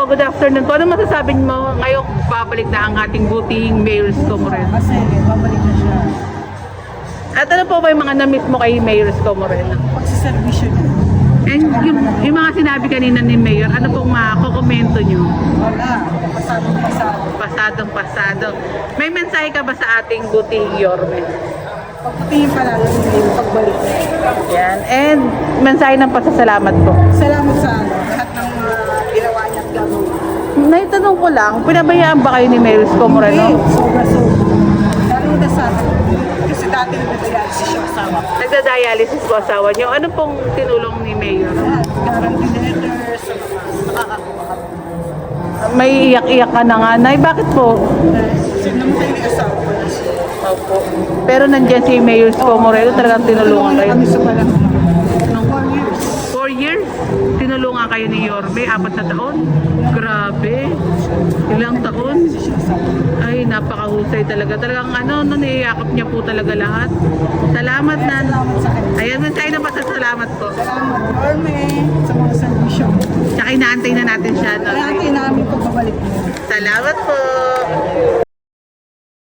good afternoon po. Ano masasabi mo ngayong babalik na ang ating butihing Mayor Isko Moreno? Kasi babalik na siya. At ano po ba yung mga na-miss mo kay Mayor Isko Moreno? Pagsiservisyo niya. And yung mga sinabi kanina ni Mayor, ano pong makokomento nyo? Wala. Pasadong pasado. Pasadong pasado. May mensahe ka ba sa ating butihing Yorme? Pagpatingin pa lang yung pagbalik. Yan. And mensahe ng pasasalamat po. Salamat sa lahat ng ginawa niya at gagawin. Naitanong ko lang, pinabayaan ba kayo ni Mayor Isko Moreno? Sobra-sobra. Lalo na sa akin. Kasi dati nagdadialysis siya kasama. Nagda-dialysis po asawa niyo. Ano pong tinulong ni Mayor? Guarantee letters. Nakakakuha. May iyak-iyak ka na nga, Nay. Bakit po? Kasi namatay ni asawa ko na siya. Opo. Pero nandiyan si Mayor Isko Moreno, talagang tinulungan kayo. Kami sa palang ng 4 years. 4 years, tinulungan kayo ni Yorme, 4 na taon. Grabe. Ilang taon? Ay, napakahusay talaga. Talagang niyayakap niya po talaga lahat. Salamat na. Ayan, mensahe na pasasalamat po. Salamat, Orme, sa mga servisyo. Tsaka inaantay na natin siya. No? Kaya natin namin pagbabalik niya. Salamat po.